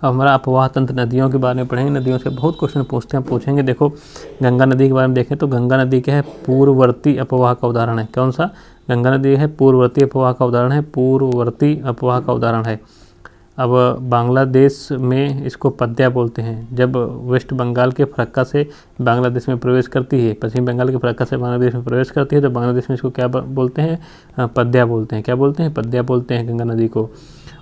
हमारा अपवाह तंत्र नदियों के बारे में पढ़ेंगे। नदियों से बहुत क्वेश्चन पूछेंगे। देखो गंगा नदी के बारे में देखें तो गंगा नदी क्या है, पूर्ववर्ती अपवाह का उदाहरण है। कौन सा? गंगा नदी है पूर्ववर्ती अपवाह का उदाहरण है, पूर्ववर्ती अपवाह का उदाहरण है। अब बांग्लादेश में इसको पद्या बोलते हैं। जब वेस्ट बंगाल के फरक्का से बांग्लादेश में प्रवेश करती है, पश्चिम बंगाल के फरक्का से बांग्लादेश में प्रवेश करती है, तो बांग्लादेश में इसको क्या बोलते हैं? पद्या बोलते हैं। क्या बोलते हैं? पद्या बोलते हैं गंगा नदी को।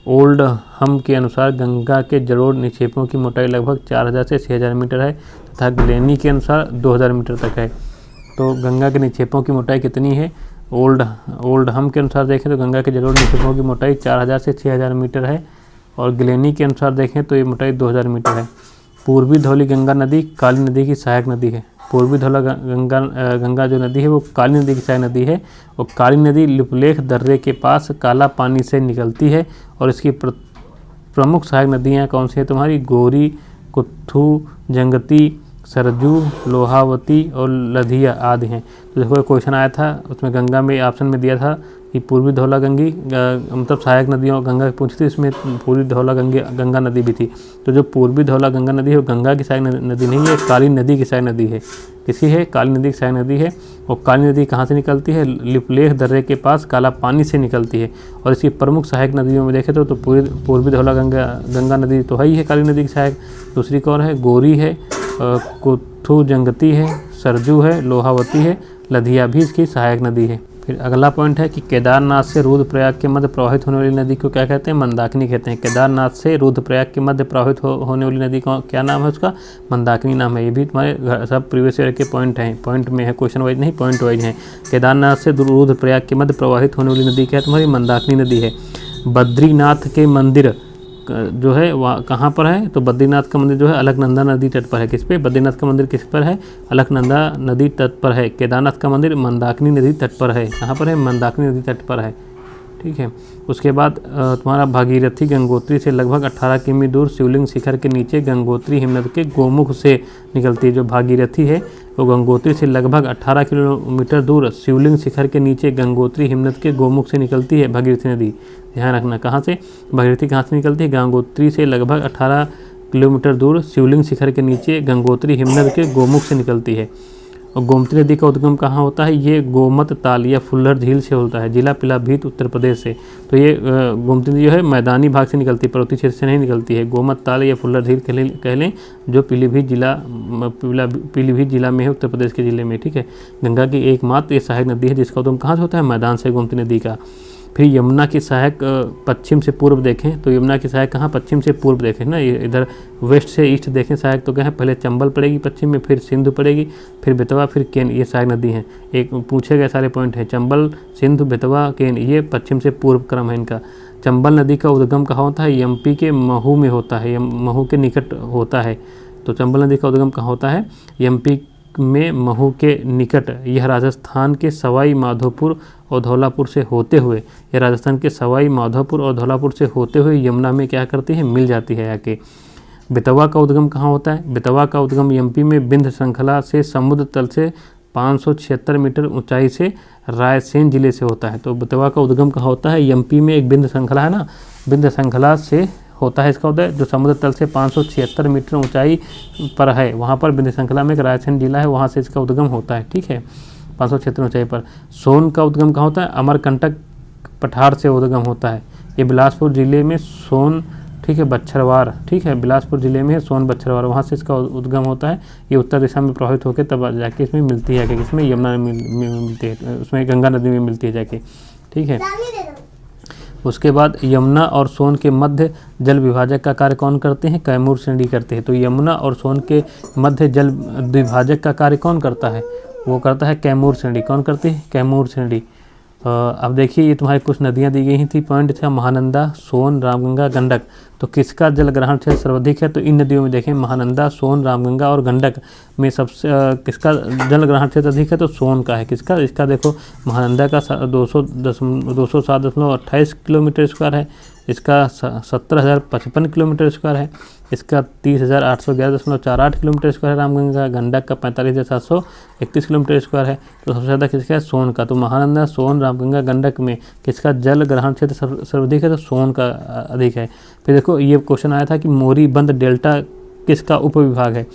ओल्ड हम के अनुसार गंगा के जड़ों निक्षेपों की मोटाई लगभग 4000 से 6000 मीटर है तथा ग्लेनी के अनुसार 2000 मीटर तक है। तो गंगा के निक्षेपों की मोटाई कितनी है? ओल्ड हम के अनुसार देखें तो गंगा के जड़ों निक्षेपों की मोटाई 4000 से 6000 मीटर है और ग्लेनी के अनुसार देखें तो ये मोटाई 2000 मीटर है। पूर्वी धौली गंगा नदी काली नदी की सहायक नदी है। पूर्वी धौला गंगा जो नदी है वो काली नदी की सहायक नदी है और काली नदी लिपुलेख दर्रे के पास काला पानी से निकलती है और इसकी प्रमुख सहायक नदियाँ कौन सी है तुम्हारी? गोरी, कुत्थू, जंगती, सरजू, लोहावती और लधिया आदि हैं। तो देखो क्वेश्चन आया था उसमें गंगा में ऑप्शन में दिया था कि पूर्वी धौला मतलब सहायक नदियों गंगा पूछी थी, इसमें पूर्वी धौला गंगा नदी भी थी। तो जो पूर्वी धौला गंगा नदी है वो गंगा की सहायक नदी नहीं है, काली नदी की सहायक नदी है। किसी है? काली नदी की सहायक नदी है। और काली नदी कहाँ से निकलती है? लिपुलेख दर्रे के पास काला पानी से निकलती है और इसकी प्रमुख सहायक नदियों में देखें तो पूर्वी धौला गंगा नदी तो है ही है काली नदी की सहायक। दूसरी कौन है? गोरी है, कुथू जंगती है, सरजू है, लोहावती है, लधिया भी इसकी सहायक नदी है। फिर अगला पॉइंट है कि केदारनाथ से रुद्रप्रयाग के मध्य प्रवाहित होने वाली नदी को क्या कहते हैं? मंदाकिनी कहते हैं। केदारनाथ से रुद्रप्रयाग के मध्य प्रवाहित होने वाली नदी का क्या नाम है? उसका मंदाकिनी नाम है। ये भी तुम्हारे सब प्रीवियस ईयर के पॉइंट हैं, पॉइंट में है, क्वेश्चन वाइज नहीं, पॉइंट वाइज हैं। केदारनाथ से रुद्रप्रयाग के मध्य प्रवाहित होने वाली नदी क्या है तुम्हारी? मंदाकिनी नदी है। बद्रीनाथ के मंदिर जो है वह कहाँ पर है? तो बद्रीनाथ का मंदिर जो है अलकनंदा नदी तट पर है। किस पे? बद्रीनाथ का मंदिर किस पर है? अलकनंदा नदी तट पर है। केदारनाथ का मंदिर मंदाकिनी नदी तट पर है। कहाँ पर है? मंदाकिनी नदी तट पर है। ठीक है। उसके बाद तुम्हारा भागीरथी गंगोत्री से लगभग 18 किमी दूर शिवलिंग शिखर के नीचे गंगोत्री हिमनद के गोमुख से निकलती है। जो भागीरथी है वो गंगोत्री से लगभग 18 किलोमीटर दूर शिवलिंग शिखर के नीचे गंगोत्री हिमनद के गोमुख से निकलती है भागीरथी नदी। ध्यान रखना कहाँ से भागीरथी कहाँ से निकलती है? गंगोत्री से लगभग 18 किलोमीटर दूर शिवलिंग शिखर के नीचे गंगोत्री हिमनद के गोमुख से निकलती है। और गोमती नदी का उद्गम कहाँ होता है? ये गोमत ताल या फुल्लर झील से होता है, जिला पीलीभीत उत्तर प्रदेश से। तो ये गोमती नदी जो है मैदानी भाग से निकलती है, पर्वतीय क्षेत्र से नहीं निकलती है। गोमत ताल या फुल्लर झील कह लें जो पीलीभीत जिला में है, उत्तर प्रदेश के जिले में। ठीक है। गंगा की एकमात्र ये सहायक नदी है जिसका उद्गम कहाँ से होता है? मैदान से, गोमती नदी का। फिर यमुना की सहायक पश्चिम से पूर्व देखें तो यमुना की सहायक कहाँ? पश्चिम से पूर्व देखें ना, इधर वेस्ट से ईस्ट देखें सहायक तो क्या है? पहले चंबल पड़ेगी पश्चिम में, फिर सिंधु पड़ेगी, फिर बेतवा, फिर केन। ये सहायक नदी हैं। एक पूछे गए सारे पॉइंट हैं, चंबल, सिंधु, बेतवा, केन, ये पश्चिम से पूर्व क्रम है इनका। चंबल नदी का उद्गम कहाँ होता है? एमपी के महू में होता है, महू के निकट होता है। तो चंबल नदी का उद्गम कहाँ होता है? एमपी में महू के निकट। यह राजस्थान के सवाई माधोपुर और धौलापुर से होते हुए, यह राजस्थान के सवाई माधोपुर और धौलापुर से होते हुए यमुना में क्या करती है? मिल जाती है आके। बेतवा का उद्गम कहाँ होता है? बेतवा का उद्गम एमपी में विंध्य श्रृंखला से समुद्र तल से 576 मीटर ऊंचाई से रायसेन जिले से होता है। तो बेतवा का उद्गम कहाँ होता है? एमपी में एक विंध्य श्रृंखला है ना, विंध्य श्रृंखला से होता है इसका उदय, जो समुद्र तल से 576 मीटर ऊंचाई पर है। वहाँ पर विंध्य श्रृंखला में एक रायसेन जिला है, वहाँ से इसका उद्गम होता है। ठीक है। 576 ऊंचाई पर। सोन का उद्गम कहाँ होता है? अमरकंटक पठार से उद्गम होता है। ये बिलासपुर जिले में सोन, ठीक है, बच्छरवार, ठीक है, बिलासपुर जिले में है सोन बच्छरवार, वहाँ से इसका उद्गम होता है। ये उत्तर दिशा में प्रभावित होकर तब जाके इसमें मिलती है, इसमें यमुना में मिलती है, उसमें गंगा नदी में मिलती है जाके। ठीक है। उसके बाद यमुना और सोन के मध्य जल विभाजक का कार्य कौन करते हैं? कैमूर श्रेणी करते हैं। तो यमुना और सोन के मध्य जल द्विभाजक का कार्य कौन करता है? वो करता है कैमूर श्रेणी। कौन करती है? कैमूर श्रेणी। अब देखिए ये तुम्हारी कुछ नदियाँ दी गई थी, पॉइंट था महानंदा, सोन, रामगंगा, गंडक। तो किसका जल ग्रहण क्षेत्र सर्वाधिक है? तो इन नदियों में देखें महानंदा, सोन, रामगंगा और गंडक में सबसे किसका जल ग्रहण क्षेत्र अधिक है? तो सोन का है। किसका? इसका देखो महानंदा का 207.28 किलोमीटर स्क्वायर है, इसका 70,055 किलोमीटर स्क्वायर है। इसका 30,811.48 किलोमीटर स्क्वायर है रामगंगा। गंडक का 45,731 किलोमीटर स्क्वायर है। तो सबसे ज़्यादा किसका है? सोन का। तो महानंदा, सोन, रामगंगा, गंडक में किसका जल ग्रहण क्षेत्र सर्वाधिक है? तो सोन का अधिक है। फिर देखो ये क्वेश्चन आया था कि मोरीबंद डेल्टा किसका उपविभाग है?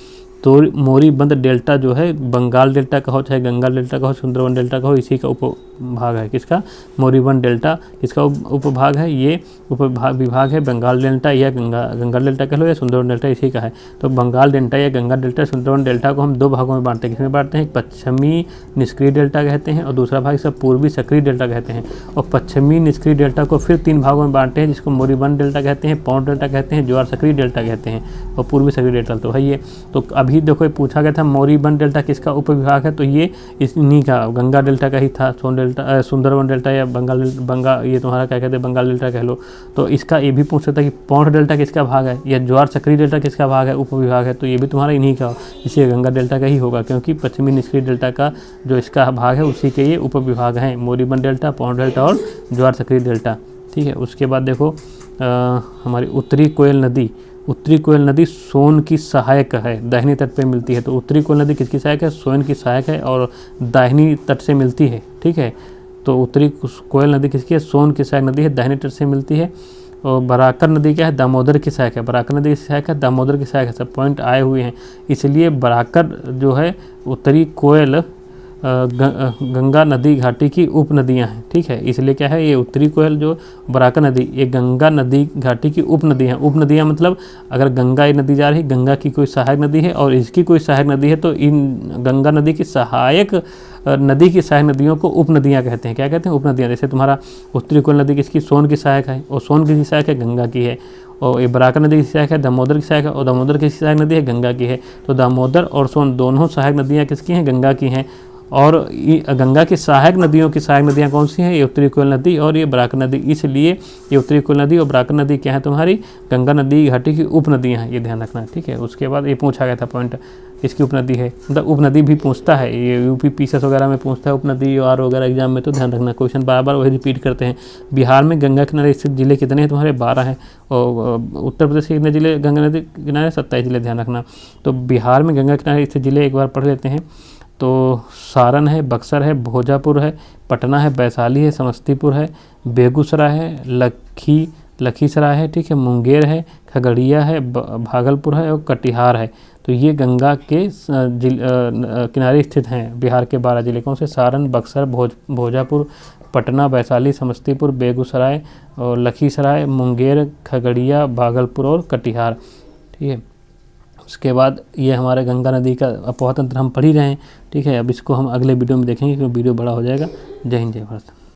तो मोरीबंद डेल्टा जो है बंगाल डेल्टा का हो, चाहे गंगा डेल्टा का हो, सुंदरवन डेल्टा का हो, इसी का उपभाग है। किसका? मोरीबंद डेल्टा किसका उपभाग है? ये विभाग है बंगाल डेल्टा या गंगा डेल्टा कह लो या सुंदरवन डेल्टा, इसी का है। तो बंगाल डेल्टा या गंगा डेल्टा, सुंदरवन डेल्टा को हम दो भागों में बांटते हैं। किसमें बांटते हैं? एक पश्चिमी निष्क्रिय डेल्टा कहते हैं और दूसरा भाग इसका पूर्वी सक्रिय डेल्टा कहते हैं। और पश्चिमी निष्क्रिय डेल्टा को फिर 3 भागों में बांटते हैं, जिसको मोरीबंद डेल्टा कहते हैं, पौंड डेल्टा कहते हैं, ज्वार सक्रिय डेल्टा कहते हैं और पूर्वी सक्रिय डेल्टा तो है ये। तो अभी देखो ये पूछा गया था मोरीबंद डेल्टा किसका उपविभाग है? तो ये इन्हीं का गंगा डेल्टा का ही था। सुंदरवन डेल्टा या ये तुम्हारा क्या कहते हैं बंगाल डेल्टा कह लो। तो इसका ये भी पूछ सकता है कि पौंड डेल्टा किसका भाग है या ज्वार सक्रिय डेल्टा किसका भाग है, उपविभाग है? तो ये भी तुम्हारा इन्हीं का, इसी गंगा डेल्टा का ही होगा, क्योंकि पश्चिमी निष्क्रिय डेल्टा का जो इसका भाग है उसी के ये उपविभाग हैं, मोरीबंद डेल्टा, पौंड डेल्टा और ज्वार सक्रिय डेल्टा। ठीक है। उसके बाद देखो हमारी उत्तरी कोयल नदी सोन की सहायक है, दाहिनी तट पे मिलती है। तो उत्तरी कोयल नदी किसकी सहायक है? सोन की सहायक है और दाहिनी तट से मिलती है। ठीक है। तो उत्तरी कोयल नदी किसकी है? सोन की सहायक नदी है, दाहिनी तट से मिलती है। और बराकर नदी क्या है? दामोदर की सहायक है। बराकर नदी की सहायक है, दामोदर की सहायक है। सब पॉइंट आए हुए हैं, इसलिए बराकर जो है उत्तरी कोयल गंगा नदी घाटी की उपनदियां हैं। ठीक है। इसलिए क्या है, ये उत्तरी कोयल जो बराकर नदी, ये गंगा नदी घाटी की उपनदियां। उपनदियां मतलब अगर गंगा ये नदी जा रही है, गंगा की कोई सहायक नदी है और इसकी कोई सहायक नदी है, तो इन गंगा नदी की सहायक नदी की सहायक नदियों को उपनदियां कहते हैं। क्या कहते हैं? उपनदियां। जैसे तुम्हारा उत्तरी कोयल नदी किसकी? सोन की सहायक है और सोन की सहायक है? गंगा की है। और ये बराकर नदी की सहायक है, दामोदर की सहायक है और दामोदर की सहायक नदी है? गंगा की है। तो दामोदर और सोन दोनों सहायक नदियाँ किसकी हैं? गंगा की हैं। और गंगा की सहायक नदियाँ कौन सी हैं? ये उत्तरी कोयल नदी और ये बराकर नदी। इसलिए ये उत्तरी कोयल नदी और बराकर नदी क्या है तुम्हारी? गंगा नदी घाटी की उपनदियाँ हैं, ये ध्यान रखना। ठीक है। उसके बाद ये पूछा गया था पॉइंट, इसकी उपनदी है, मतलब उपनदी भी पूछता है, ये यूपी पीसीएस वगैरह में पूछता है उपनदी और वगैरह एग्जाम में, तो ध्यान रखना। क्वेश्चन बार बार वही रिपीट करते हैं। बिहार में गंगा किनारे स्थित जिले कितने हैं तुम्हारे? 12 हैं। और उत्तर प्रदेश के कितने जिले गंगा नदी किनारे? 27 जिले, ध्यान रखना। तो बिहार में गंगा किनारे स्थित जिले एक बार पढ़ लेते हैं। तो सारण है, बक्सर है, भोजपुर है, पटना है, वैशाली है, समस्तीपुर है, बेगूसराय है, लखीसराय है, ठीक है, मुंगेर है, खगड़िया है, भागलपुर है और कटिहार है। तो ये गंगा के किनारे स्थित हैं बिहार के 12 जिले। कौन से? सारण, बक्सर, भोजपुर, पटना, वैशाली, समस्तीपुर, बेगूसराय और लखीसराय, मुंगेर, खगड़िया, भागलपुर और कटिहार। ठीक है। उसके बाद ये हमारे गंगा नदी का अपवाह तंत्र हम पढ़ ही रहे हैं। ठीक है। अब इसको हम अगले वीडियो में देखेंगे, क्योंकि वीडियो बड़ा हो जाएगा। जय हिंद, जय भारत।